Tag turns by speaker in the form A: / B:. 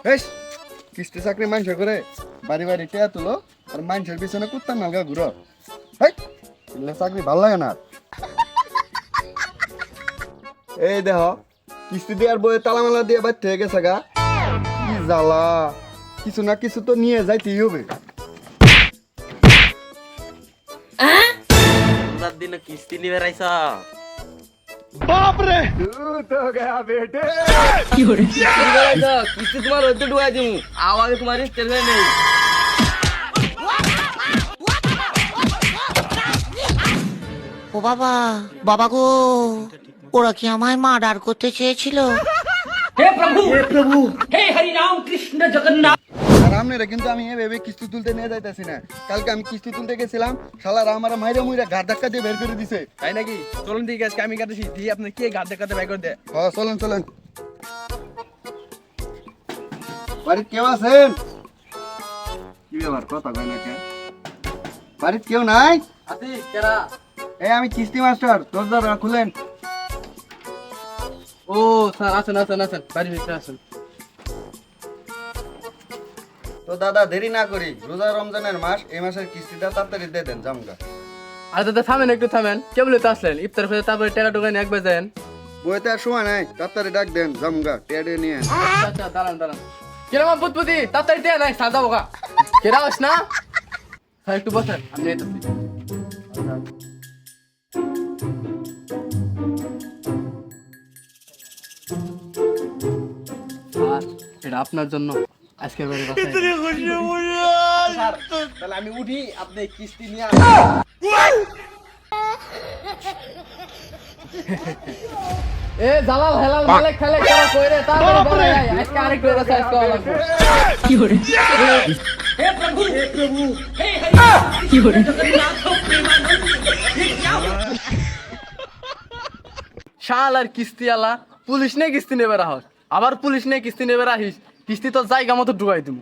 A: Has কিস্তি চাকরি মানুষ করে বাড়ি বাড়ি টেয়া তুলো আর মানুষের পিছনে কুত্তার নালগা ঘুরো। হেই এগুলো চাকরি ভাল লাগে না। এই দেহ কিস্তি দেওয়ার বইয়ে তালামালা দিয়ে বাড়ি থেকে গেছে গা। কি জ্বালা, কিছু না কিছু তো নিয়ে যাইতেই হবে।
B: দিনে কিস্তি নিয়ে বেড়াইছা
A: বাপ রে তো গয়া বেটে।
B: কিস্তি তোমার হইতে ঢুকাই দিমু আওয়াজে তোমার স্টেল হয়ে নেই।
C: ও বাবা, বাবা গো, ওরা কি আমায় মার্ডার করতে চেয়েছিল?
A: আর আপনারা কিন্তু আমি এভাবে কিস্তি তুলতে নিয়ে যাইতেছি না। কালকে আমি কিস্তি তুলতে গেছিলাম, শালারা আমার মাইরা মুইরা ঘাট ধাক্কা দিয়ে বের করে দিছে।
D: তাই নাকি? চলুন দিকে আজকে আমি কাটাছি দিয়ে আপনার কে গাছ দেখাতে বাই করে দেয়।
A: হ্যাঁ চলেন চলেন। বাড়িতে কেউ আছেন? কি ব্যাপার কথা কয় না কেন? বাড়িতে কেউ নাই?
D: আছি কেরা?
A: এই আমি কিস্তি মাস্টার, দরজা খুলেন।
D: ও স্যার আসেন আসেন আসেন বাড়ির ভিতরে আসেন।
A: তো দাদা দেরি না করি, রোজা রমজানের মাস, এই মাসের কিস্তিটা তাড়াতাড়ি দিয়ে দেন জামগা।
D: আর দাদা থামেন একটু থামেন, কেবল তো আসলেন ইফতার করে তারপরে টেরা টোকান একবার যান।
A: বইতে আর সময় নাই, তাড়াতাড়ি ডাক দেন জামগা টেডে নিয়ে।
D: আচ্ছা দাঁড়ান দাঁড়ান। কিরকম বুতবুতি তাড়াতাড়ি দিয়ে নাই সাদা বোকা কেরা আস না। স্যার একটু বসেন আমি এসেছি। আর এটা আপনার জন্য আজকের বাড়ি বাসায়। স্যার তাহলে আমি উঠি, আপনি কিস্তি নিয়ে এ জালাল হেলাল মালিক খালে কেরা কইরে তারপরে বলে আয় আজকে আরেকটু এর সাইজ করা লাগবে। কি করে হে প্রভু হে হরি কি করে শালার কিস্তি আলা পুলিশ নে কিস্তি নেবে রাহস, আবার পুলিশ নে কিস্তি নেবে রাহিস, কিস্তি তো জায়গা মতো ঢুকাই দিমু।